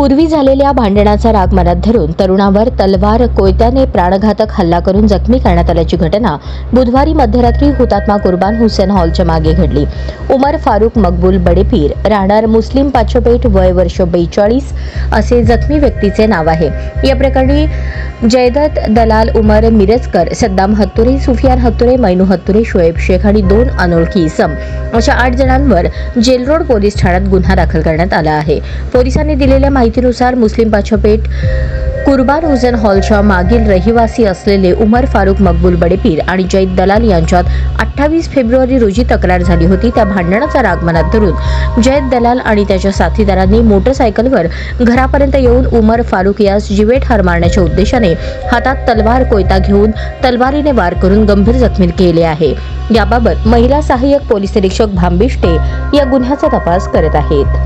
पूर्वी झालेल्या भांडणाचा राग मनात धरून तरुणावर तलवार कोयत्याने प्राणघातक हल्ला करून जखमी करण्यात आल्याची घटना बुधवारी मध्यरात्री हुतात्मा कुर्बान हुसेन हॉलच्या मागे घडली. उमर फारुक मकबूल बडेपीर, राहणार मुस्लिम पाचोपेठ, वय वर्ष 42 असे जखमी व्यक्तीचे नाव आहे. या प्रकरणी जयदत दलाल, उमर मिरजकर, सद्दाम हत्तुरे, सुफियान हत्तुरे, मैनू हत्तुरे, शोएब शेख आणि 2 अनोळखी इसम अशा 8 जणांवर जेलरोड पोलीस ठाण्यात गुन्हा दाखल करण्यात आला आहे. पोलिसांनी दिलेल्या माहितीनुसार मुस्लिम पाचोपेठ कुर्बान हुसेन हॉलच्या मागील रहिवासी असलेले उमर फारुक मकबूल बडेपीर आणि जयद दलाल यांच्यात 28 फेब्रुवारी रोजी तक्रार झाली होती. त्या भांडणाचा राग मनात धरून जयद दलाल आणि त्याच्या साथीदारांनी मोटरसायकलवर घरापर्यंत येऊन उमर फारुक यास जीवे ठार मारण्याच्या उद्देशाने हातात तलवार कोयता घेऊन तलवारीने वार करून गंभीर जखमी केले आहे. याबाबत महिला सहाय्यक पोलीस निरीक्षक भांबिष्टे या गुन्ह्याचा तपास करत आहेत.